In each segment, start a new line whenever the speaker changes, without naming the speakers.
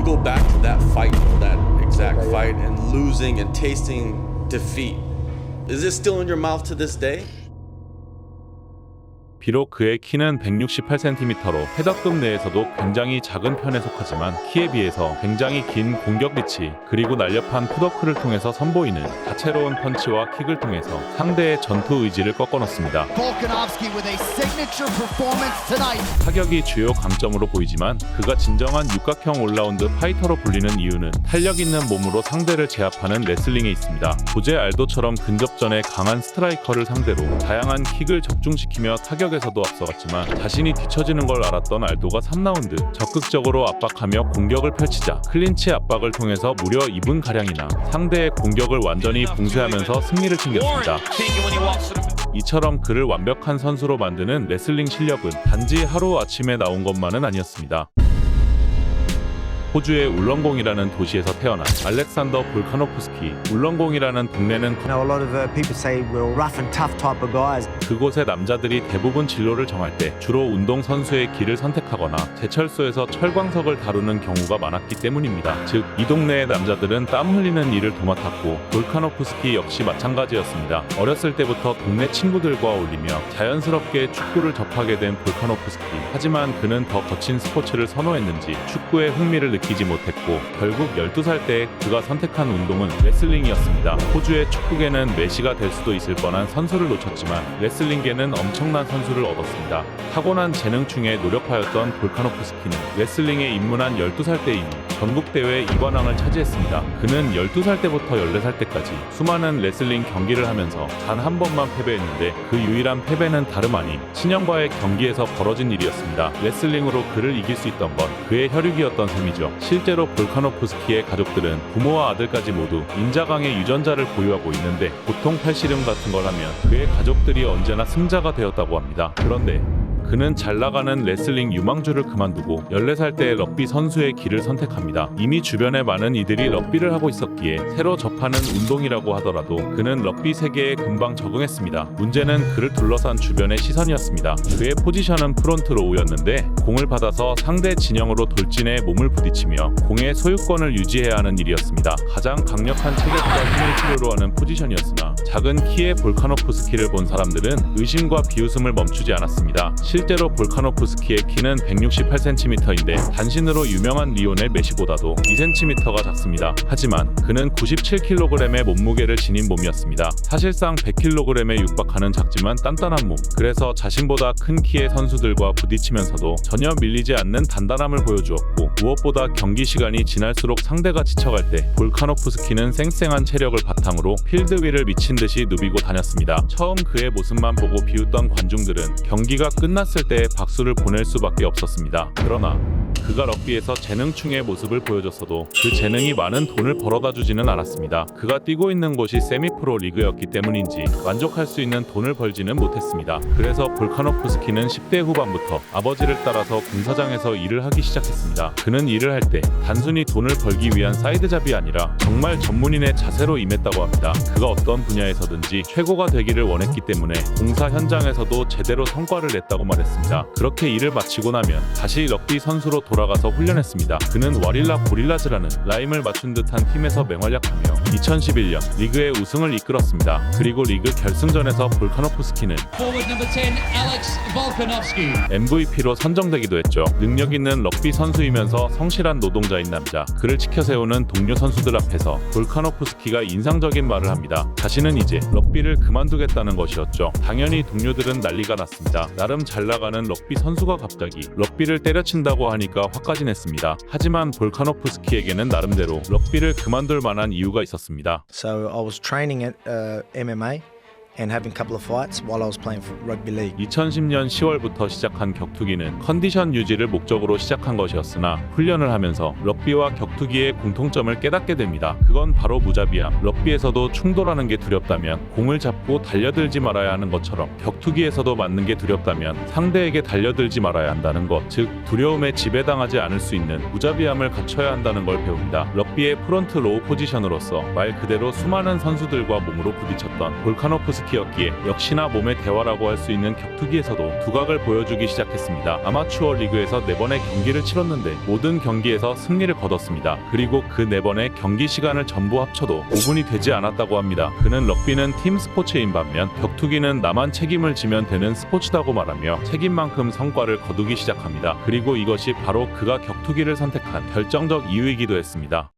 go back to that fight, that exact fight, and losing and tasting defeat, is it still in your mouth to this day?
비록 그의 키는 168cm로 패더급 내에서도 굉장히 작은 편에 속하지만 키에 비해서 굉장히 긴 공격 리치 그리고 날렵한 풋워크를 통해서 선보이는 다채로운 펀치와 킥을 통해서 상대의 전투 의지를 꺾어놓습니다.
Volkanovski with a signature performance tonight.
타격이 주요 강점으로 보이지만 그가 진정한 육각형 올라운드 파이터로 불리는 이유는 탄력 있는 몸으로 상대를 제압하는 레슬링에 있습니다. 조제 알도처럼 근접전에 강한 스트라이커를 상대로 다양한 킥을 적중시키며 타격에서도 앞서갔지만 자신이 뒤처지는 걸 알았던 알도가 3라운드 적극적으로 압박하며 공격을 펼치자 클린치 압박을 통해서 무려 2분가량이나 상대의 공격을 완전히 봉쇄하면서 승리를 챙겼습니다. 이처럼 그를 완벽한 선수로 만드는 레슬링 실력은 단지 하루아침에 나온 것만은 아니었습니다. 호주의 울렁공이라는 도시에서 태어난 알렉산더 볼카노프스키. 울렁공이라는 동네는
You know, a lot of people say we're rough and tough type of guys.
그곳의 남자들이 대부분 진로를 정할 때 주로 운동 선수의 길을 선택하거나 제철소에서 철광석을 다루는 경우가 많았기 때문입니다. 즉, 이 동네의 남자들은 땀 흘리는 일을 도맡았고 볼카노프스키 역시 마찬가지였습니다. 어렸을 때부터 동네 친구들과 어울리며 자연스럽게 축구를 접하게 된 볼카노프스키. 하지만 그는 더 거친 스포츠를 선호했는지 축구에 흥미를 느끼지 못했고 결국 12살 때 그가 선택한 운동은 레슬링이었습니다. 호주의 축구계는 메시가 될 수도 있을 뻔한 선수를 놓쳤지만 레슬링계는 엄청난 선수를 얻었습니다. 타고난 재능충에 노력하였던 볼카노프스키는 레슬링에 입문한 12살 때 이미 전국대회 2관왕을 차지했습니다. 그는 12살 때부터 14살 때까지 수많은 레슬링 경기를 하면서 단 한 번만 패배했는데 그 유일한 패배는 다름 아닌 친형과의 경기에서 벌어진 일이었습니다. 레슬링으로 그를 이길 수 있던 건 그의 혈육이었던 셈이죠. 실제로 볼카노프스키의 가족들은 부모와 아들까지 모두 인자강의 유전자를 보유하고 있는데 보통 팔씨름 같은 걸 하면 그의 가족들이 언제나 승자가 되었다고 합니다. 그런데 그는 잘 나가는 레슬링 유망주를 그만두고 14살 때 럭비 선수의 길을 선택합니다. 이미 주변에 많은 이들이 럭비를 하고 있었기에 새로 접하는 운동이라고 하더라도 그는 럭비 세계에 금방 적응했습니다. 문제는 그를 둘러싼 주변의 시선이었습니다. 그의 포지션은 프론트 로우였는데 공을 받아서 상대 진영으로 돌진해 몸을 부딪히며 공의 소유권을 유지해야 하는 일이었습니다. 가장 강력한 체격과 힘을 필요로 하는 포지션이었으나 작은 키의 볼카노프스키를 본 사람들은 의심과 비웃음을 멈추지 않았습니다. 실제로 볼카노프스키의 키는 168cm인데 단신으로 유명한 리오넬 메시보다도 2cm가 작습니다. 하지만 그는 97kg의 몸무게를 지닌 몸이었습니다. 사실상 100kg에 육박하는 작지만 단단한 몸. 그래서 자신보다 큰 키의 선수들과 부딪히면서도 전혀 밀리지 않는 단단함을 보여주었고 무엇보다 경기 시간이 지날수록 상대가 지쳐갈 때 볼카노프스키는 쌩쌩한 체력을 바탕으로 필드 위를 미친 듯이 누비고 다녔습니다. 처음 그의 모습만 보고 비웃던 관중들은 경기가 끝났을 때 박수를 보낼 수밖에 없었습니다. 그러나 그가 럭비에서 재능충의 모습을 보여줬어도 그 재능이 많은 돈을 벌어다 주지는 않았습니다. 그가 뛰고 있는 곳이 세미프로 리그였기 때문인지 만족할 수 있는 돈을 벌지는 못했습니다. 그래서 볼카노프스키는 10대 후반부터 아버지를 따라서 공사장에서 일을 하기 시작했습니다. 그는 일을 할 때 단순히 돈을 벌기 위한 사이드잡이 아니라 정말 전문인의 자세로 임했다고 합니다. 그가 어떤 분야에서든지 최고가 되기를 원했기 때문에 공사 현장에서도 제대로 성과를 냈다고 말했습니다. 그렇게 일을 마치고 나면 다시 럭비 선수로 돌아가서 훈련했습니다. 그는 와릴라 고릴라즈라는 라임을 맞춘 듯한 팀에서 맹활약하며 2011년 리그의 우승을 이끌었습니다. 그리고 리그 결승전에서 볼카노프스키는 MVP로 선정되기도 했죠. 능력 있는 럭비 선수이면서 성실한 노동자인 남자. 그를 지켜세우는 동료 선수들 앞에서 볼카노프스키가 인상적인 말을 합니다. 자신은 이제 럭비를 그만두겠다는 것이었죠. 당연히 동료들은 난리가 났습니다. 나름 잘 나가는 럭비 선수가 갑자기 럭비를 때려친다고 하니까 화까지 냈습니다. 하지만 볼카노프스키에게는 나름대로 럭비를 그만둘 만한 이유가 있었습니다.
So I was training at MMA and having a couple of fights while I was playing for rugby league.
2010년 10월부터 시작한 격투기는 컨디션 유지를 목적으로 시작한 것이었으나 훈련을 하면서 럭비와 격투기의 공통점을 깨닫게 됩니다. 그건 바로 무자비함. 럭비에서도 충돌하는 게 두렵다면 공을 잡고 달려들지 말아야 하는 것처럼 격투기에서도 맞는 게 두렵다면 상대에게 달려들지 말아야 한다는 것. 즉 두려움에 지배당하지 않을 수 있는 무자비함을 갖춰야 한다는 걸 배웁니다. 럭비의 프론트 로우 포지션으로서 말 그대로 수많은 선수들과 몸으로 부딪혔던 볼카노프스키 볼카노프스키였기에 역시나 몸의 대화라고 할 수 있는 격투기에서도 두각을 보여주기 시작했습니다. 아마추어 리그에서 4번의 경기를 치렀는데 모든 경기에서 승리를 거뒀습니다. 그리고 그 4번의 경기 시간을 전부 합쳐도 5분이 되지 않았다고 합니다. 그는 럭비는 팀 스포츠인 반면 격투기는 나만 책임을 지면 되는 스포츠다고 말하며 책임만큼 성과를 거두기 시작합니다. 그리고 이것이 바로 그가 격투기를 선택한 결정적 이유이기도 했습니다.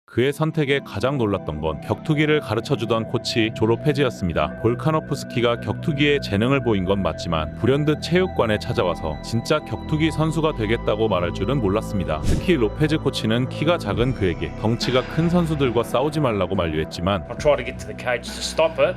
그의 선택에 가장 놀랐던 건 격투기를 가르쳐주던 코치 조 로페즈였습니다. 볼카노프스키가 격투기에 재능을 보인 건 맞지만 불현듯 체육관에 찾아와서 진짜 격투기 선수가 되겠다고 말할 줄은 몰랐습니다. 특히 로페즈 코치는 키가 작은 그에게 덩치가 큰 선수들과 싸우지 말라고 만류했지만
I tried to get to the cage to stop it,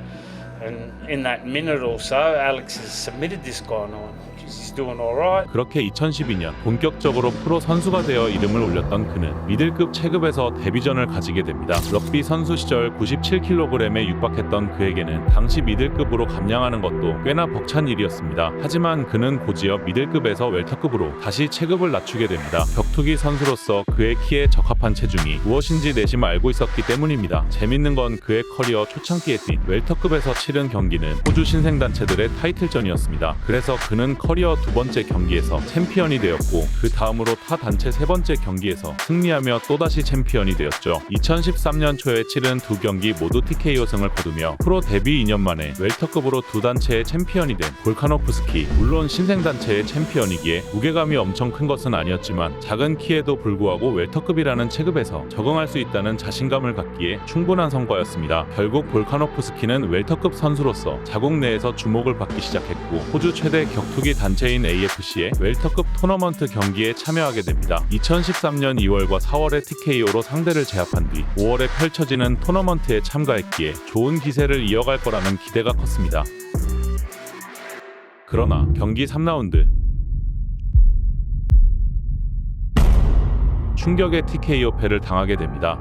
and in that minute or so, Alex has submitted this guy, and he's doing all right.
그렇게 2012년 본격적으로 프로 선수가 되어 이름을 올렸던 그는 미들급 체급에서 데뷔전을 가지게 됩니다. 럭비 선수 시절 97kg에 육박했던 그에게는 당시 미들급으로 감량하는 것도 꽤나 벅찬 일이었습니다. 하지만 그는 곧이어 미들급에서 웰터급으로 다시 체급을 낮추게 됩니다. 격투기 선수로서 그의 키에 적합한 체중이 무엇인지 내심 알고 있었기 때문입니다. 재밌는 건 그의 커리어 초창기에 뛴 웰터급에서 치른 경기는 호주 신생단체들의 타이틀전이었습니다. 그래서 그는 커리어 2번째 경기에서 챔피언이 되었고 그 다음으로 타 단체 3번째 경기에서 승리하며 또다시 챔피언이 되었죠. 2013년 초에 치른 2경기 모두 TKO 승을 거두며 프로 데뷔 2년 만에 웰터급으로 2단체의 챔피언이 된 볼카노프스키. 물론 신생단체의 챔피언이기에 무게감이 엄청 큰 것은 아니었지만 작은 키에도 불구하고 웰터급이라는 체급에서 적응할 수 있다는 자신감을 갖기에 충분한 성과였습니다. 결국 볼카노프스키는 웰터급 선수로서 자국 내에서 주목을 받기 시작했고 호주 최대 격투기 단체인 AFC의 웰터급 토너먼트 경기에 참여하게 됩니다. 2013년 2월과 4월에 TKO로 상대를 제압한 뒤 5월에 펼쳐지는 토너먼트에 참가했기에 좋은 기세를 이어갈 거라는 기대가 컸습니다. 그러나 경기 3라운드 충격의 TKO 패를 당하게 됩니다.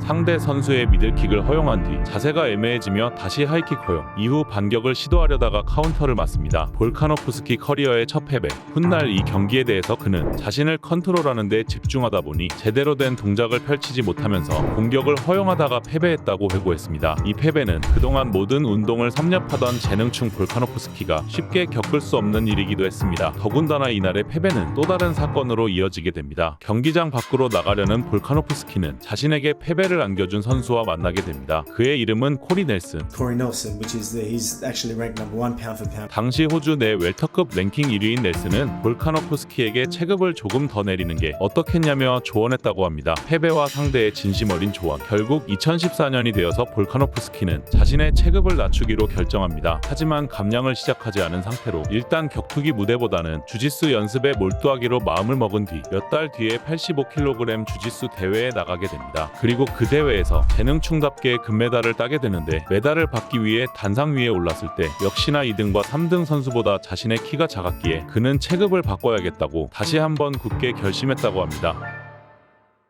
상대 선수의 미들킥을 허용한 뒤 자세가 애매해지며 다시 하이킥 허용, 이후 반격을 시도하려다가 카운터를 맞습니다. 볼카노프스키 커리어의 첫 패배. 훗날 이 경기에 대해서 그는 자신을 컨트롤하는 데 집중하다 보니 제대로 된 동작을 펼치지 못하면서 공격을 허용하다가 패배했다고 회고했습니다. 이 패배는 그동안 모든 운동을 섭렵하던 재능충 볼카노프스키가 쉽게 겪을 수 없는 일이기도 했습니다. 더군다나 이날의 패배는 또 다른 사건으로 이어지게 됩니다. 경기장 밖으로 나가려는 볼카노프스키는 자신에게 패배를 안겨준 선수와 만나게 됩니다. 그의 이름은 코리 넬슨.
Corey Nelson, which is he's actually ranked number 1 pound for pound.
당시 호주 내 웰터급 랭킹 1위인 넬슨은 볼카노프스키에게 체급을 조금 더 내리는 게 어떻겠냐며 조언했다고 합니다. 패배와 상대의 진심 어린 조언. 결국 2014년이 되어서 볼카노프스키는 자신의 체급을 낮추기로 결정합니다. 하지만 감량을 시작하지 않은 상태로 일단 격투기 무대보다는 주짓수 연습에 몰두하기로 마음을 먹은 뒤 몇 달 뒤에 85kg 주짓수 대회에 나가게 됩니다. 그리고 그 대회에서 재능충답게 금메달을 따게 되는데 메달을 받기 위해 단상 위에 올랐을 때 역시나 2등과 3등 선수보다 자신의 키가 작았기에 그는 체급을 바꿔야겠다고 다시 한번 굳게 결심했다고 합니다.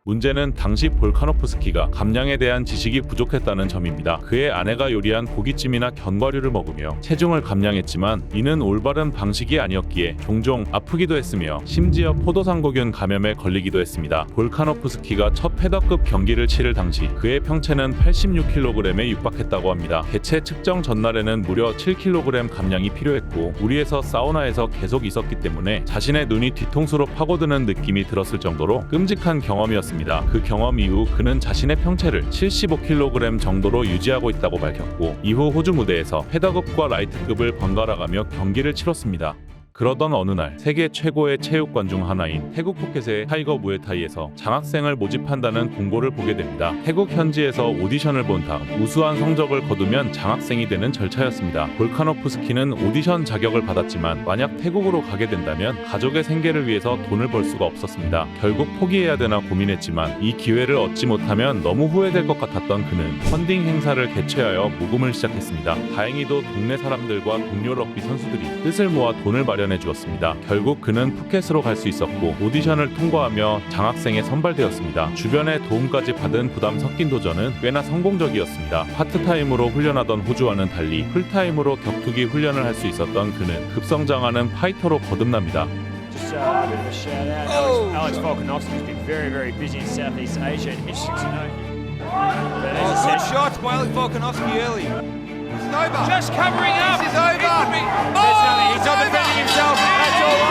문제는 당시 볼카노프스키가 감량에 대한 지식이 부족했다는 점입니다. 그의 아내가 요리한 고깃찜이나 견과류를 먹으며 체중을 감량했지만 이는 올바른 방식이 아니었기에 종종 아프기도 했으며 심지어 포도상구균 감염에 걸리기도 했습니다. 볼카노프스키가 첫 패더급 경기를 치를 당시 그의 평체는 86kg에 육박했다고 합니다. 개체 측정 전날에는 무려 7kg 감량이 필요했고 무리해서 사우나에서 계속 있었기 때문에 자신의 눈이 뒤통수로 파고드는 느낌이 들었을 정도로 끔찍한 경험이었습니다. 그 경험 이후 그는 자신의 평체를 75kg 정도로 유지하고 있다고 밝혔고 이후 호주 무대에서 패더급과 라이트급을 번갈아가며 경기를 치렀습니다. 그러던 어느 날 세계 최고의 체육관 중 하나인 태국 푸켓의 타이거 무에타이에서 장학생을 모집한다는 공고를 보게 됩니다. 태국 현지에서 오디션을 본 다음 우수한 성적을 거두면 장학생이 되는 절차였습니다. 볼카노프스키는 오디션 자격을 받았지만 만약 태국으로 가게 된다면 가족의 생계를 위해서 돈을 벌 수가 없었습니다. 결국 포기해야 되나 고민했지만 이 기회를 얻지 못하면 너무 후회될 것 같았던 그는 펀딩 행사를 개최하여 모금을 시작했습니다. 다행히도 동네 사람들과 동료 럭비 선수들이 뜻을 모아 돈을 마련해 주었습니다. 결국 그는 푸켓으로 갈 수 있었고 오디션을 통과하며 장학생에 선발되었습니다. 주변의 도움까지 받은 부담 섞인 도전은 꽤나 성공적이었습니다. 파트타임으로 훈련하던 호주와는 달리 풀타임으로 격투기 훈련을 할 수 있었던 그는 급성장하는 파이터로 거듭납니다.
Just a bit of a shout out. Alex Volkanovski's been very busy in Southeast Asia. And interesting to know.
Good shots by Alex Volkanovski early. Just covering up. This is over.
He's not defending himself. That's all over.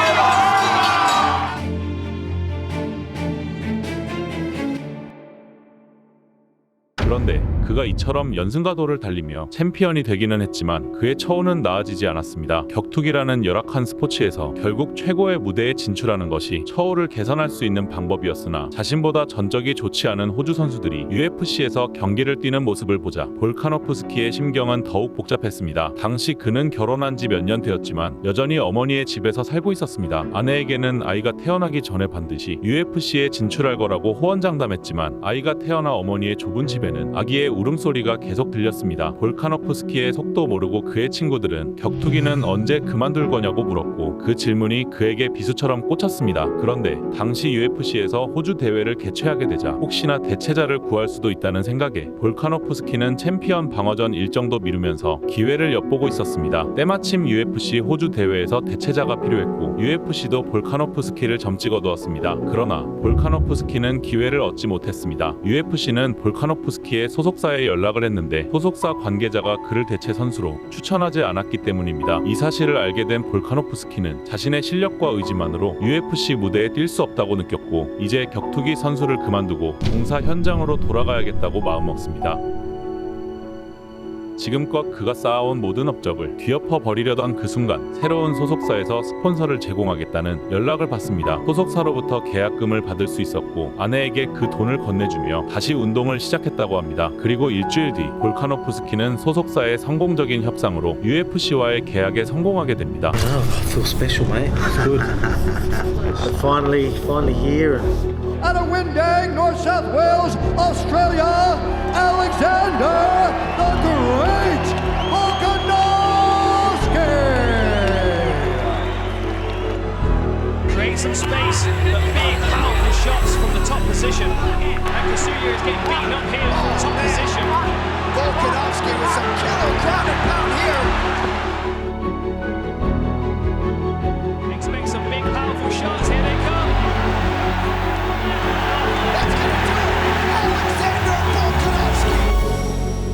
그런데 그가 이처럼 연승가도를 달리며 챔피언이 되기는 했지만 그의 처우는 나아지지 않았습니다. 격투기라는 열악한 스포츠에서 결국 최고의 무대에 진출하는 것이 처우를 개선할 수 있는 방법이었으나 자신보다 전적이 좋지 않은 호주 선수들이 UFC에서 경기를 뛰는 모습을 보자 볼카노프스키의 심경은 더욱 복잡했습니다. 당시 그는 결혼한 지 몇 년 되었지만 여전히 어머니의 집에서 살고 있었습니다. 아내에게는 아이가 태어나기 전에 반드시 UFC에 진출할 거라고 호언장담했지만 아이가 태어나 어머니의 좁은 집에는 아기의 울음소리가 계속 들렸습니다. 볼카노프스키의 속도 모르고 그의 친구들은 격투기는 언제 그만둘 거냐고 물었고 그 질문이 그에게 비수처럼 꽂혔습니다. 그런데 당시 UFC에서 호주 대회를 개최하게 되자 혹시나 대체자를 구할 수도 있다는 생각에 볼카노프스키는 챔피언 방어전 일정도 미루면서 기회를 엿보고 있었습니다. 때마침 UFC 호주 대회에서 대체자가 필요했고 UFC도 볼카노프스키를 점찍어 두었습니다. 그러나 볼카노프스키는 기회를 얻지 못했습니다. UFC는 볼카노프스키의 소속사에 연락을 했는데 소속사 관계자가 그를 대체 선수로 추천하지 않았기 때문입니다. 이 사실을 알게 된 볼카노프스키는 자신의 실력과 의지만으로 UFC 무대에 뛸 수 없다고 느꼈고 이제 격투기 선수를 그만두고 공사 현장으로 돌아가야겠다고 마음먹습니다. 지금껏 그가 쌓아온 모든 업적을 뒤엎어 버리려던 그 순간 새로운 소속사에서 스폰서를 제공하겠다는 연락을 받습니다. 소속사로부터 계약금을 받을 수 있었고 아내에게 그 돈을 건네주며 다시 운동을 시작했다고 합니다. 그리고 일주일 뒤 볼카노프스키는 소속사의 성공적인 협상으로 UFC와의 계약에 성공하게 됩니다.
I feel special, mate. It's good. Finally here.
Out of Windang, North South Wales, Australia, Alexander the Great Volkanovski!
Create some space, but big, powerful shots from the top position. And Kasuya is getting beaten up here from the top position.
Volkanovski with some killer ground and pound here.
Expect some big, powerful shots. Here they come.
That's gonna do it! Alexander Volkanovski!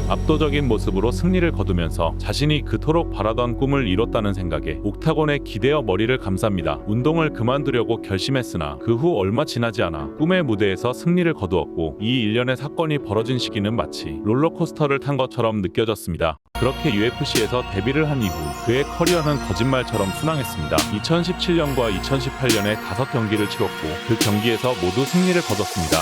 압도적인 모습으로 승리를 거두면서 자신이 그토록 바라던 꿈을 이뤘다는 생각에 옥타곤에 기대어 머리를 감쌉니다. 운동을 그만두려고 결심했으나 그 후 얼마 지나지 않아 꿈의 무대에서 승리를 거두었고 이 일련의 사건이 벌어진 시기는 마치 롤러코스터를 탄 것처럼 느껴졌습니다. 그렇게 UFC에서 데뷔를 한 이후 그의 커리어는 거짓말처럼 순항했습니다. 2017년과 2018년에 5경기를 치렀고 그 경기에서 모두 승리를 거뒀습니다.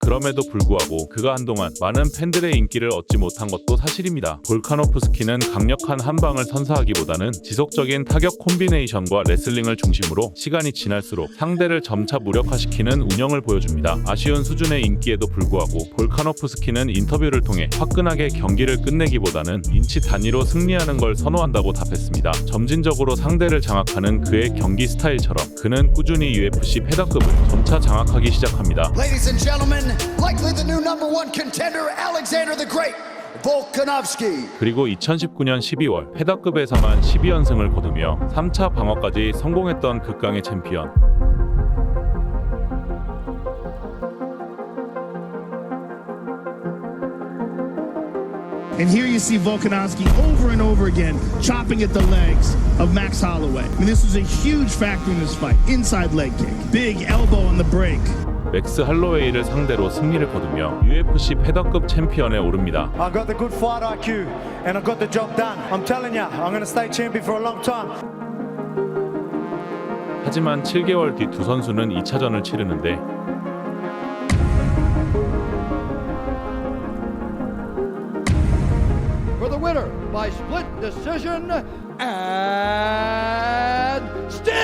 그럼에도 불구하고 그가 한동안 많은 팬들의 인기를 얻지 못한 것도 사실입니다. 볼카노프스키는 강력한 한방을 선사하기보다는 지속적인 타격 콤비네이션과 레슬링을 중심으로 시간이 지날수록 상대를 점차 무력화시키는 운영을 보여줍니다. 아쉬운 수준의 인기에도 불구하고 볼카노프스키는 인터뷰를 통해 화끈하게 경기를 끝내기보다는 인치 단위로 승리하는 걸 선호한다고 답했습니다. 점진적으로 상대를 장악하는 그의 경기 스타일처럼 그는 꾸준히 UFC 패더급을 점차 장악하기 시작합니다.
Ladies and gentlemen, likely the new number one contender, Alexander the Great Volkanovski.
그리고 2019년 12월 패더급에서만 12연승을 거두며 3차 방어까지 성공했던 극강의 챔피언.
And here you see Volkanovski over and over again chopping at the legs of Max Holloway. I mean, this was a huge factor in this fight. Inside leg kick, big elbow on the break.
맥스 할로웨이를 상대로 승리를 거두며 UFC 패더급 챔피언에 오릅니다.
I got the good fight IQ and I got the job done. I'm telling you, I'm going to stay champion for a long time.
하지만 7개월 뒤 두 선수는 2차전을 치르는데
For the winner by split decision and still.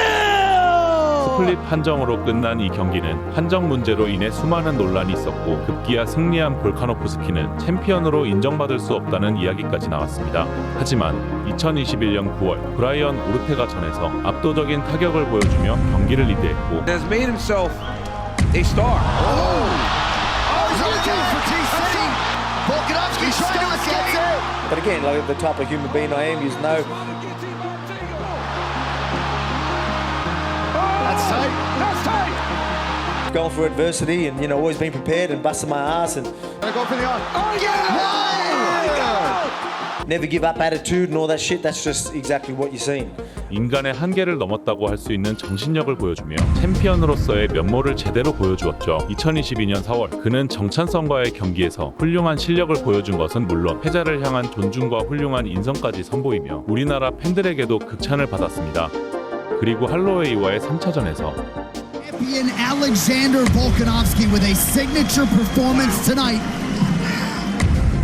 스플릿 판정으로 끝난 이 경기는 판정 문제로 인해 수많은 논란이 있었고 급기야 승리한 볼카노프스키는 챔피언으로 인정받을 수 없다는 이야기까지 나왔습니다. 하지만 2021년 9월 브라이언 오르테가 전에서 압도적인 타격을 보여주며 경기를 리드했고
has made himself a star.
He's looking for TC. Volkanovski trying to escape.
But again, like the type of human being I am, you know.
That's tight. That's tight.
Going through adversity and, you know, always being prepared and busting my ass and
Gonna go for the arm. Oh yeah!
never give up attitude and all that shit. That's just exactly what you're seeing.
인간의 한계를 넘었다고 할 수 있는 정신력을 보여주며 챔피언으로서의 면모를 제대로 보여주었죠. 2022년 4월 그는 정찬성과의 경기에서 훌륭한 실력을 보여준 것은 물론 패자를 향한 존중과 훌륭한 인성까지 선보이며 우리나라 팬들에게도 극찬을 받았습니다. 그리고 할로웨이와의 3차전에서
Champion Alexander Volkanovski with a signature performance tonight.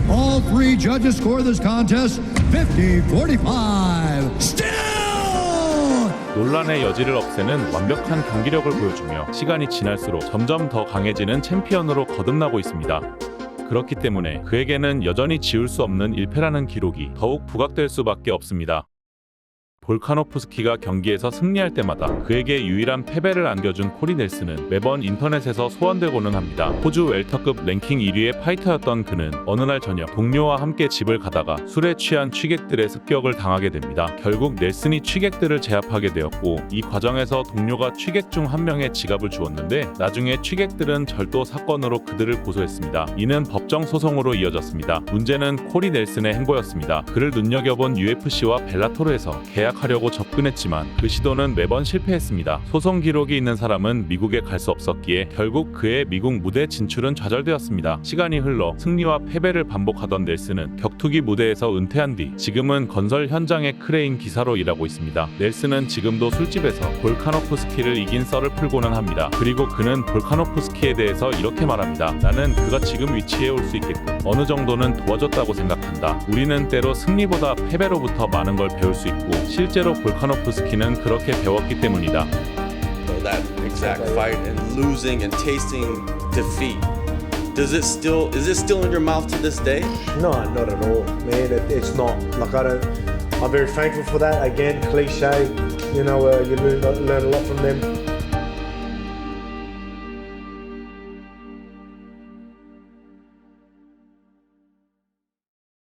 All three judges score this contest 50-45. Still!
논란의 여지를 없애는 완벽한 경기력을 보여주며 시간이 지날수록 점점 더 강해지는 챔피언으로 거듭나고 있습니다. 그렇기 때문에 그에게는 여전히 지울 수 없는 1패라는 기록이 더욱 부각될 수밖에 없습니다. 볼카노프스키가 경기에서 승리할 때마다 그에게 유일한 패배를 안겨준 코리 넬슨은 매번 인터넷에서 소환되고는 합니다. 호주 웰터급 랭킹 1위의 파이터였던 그는 어느 날 저녁 동료와 함께 집을 가다가 술에 취한 취객들의 습격을 당하게 됩니다. 결국 넬슨이 취객들을 제압하게 되었고 이 과정에서 동료가 취객 중 한 명의 지갑을 주었는데 나중에 취객들은 절도 사건으로 그들을 고소했습니다. 이는 법정 소송으로 이어졌습니다. 문제는 코리 넬슨의 행보였습니다. 그를 눈여겨본 UFC와 벨라토르에서 계약하려고 접근했지만 그 시도는 매번 실패했습니다. 소송 기록이 있는 사람은 미국에 갈 수 없었기에 결국 그의 미국 무대 진출은 좌절되었습니다. 시간이 흘러 승리와 패배를 반복하던 넬슨은 격투기 무대에서 은퇴한 뒤 지금은 건설 현장의 크레인 기사로 일하고 있습니다. 넬슨은 지금도 술집에서 볼카노프스키를 이긴 썰을 풀고는 합니다. 그리고 그는 볼카노프스키에 대해서 이렇게 말합니다. 나는 그가 지금 위치에 올 수 있게끔 어느 정도는 도와줬다고 생각한다. 우리는 때로 승리보다 패배로부터 많은 걸 배울 수 있고 실제로 볼카노프스키는 그렇게 배웠기 때문이다.
That exact fight and losing and tasting defeat. Is it still in your mouth to this day?
No, not at all, man. It's not. Like I'm very thankful for that. Again, cliche. You know, you learn a lot from them.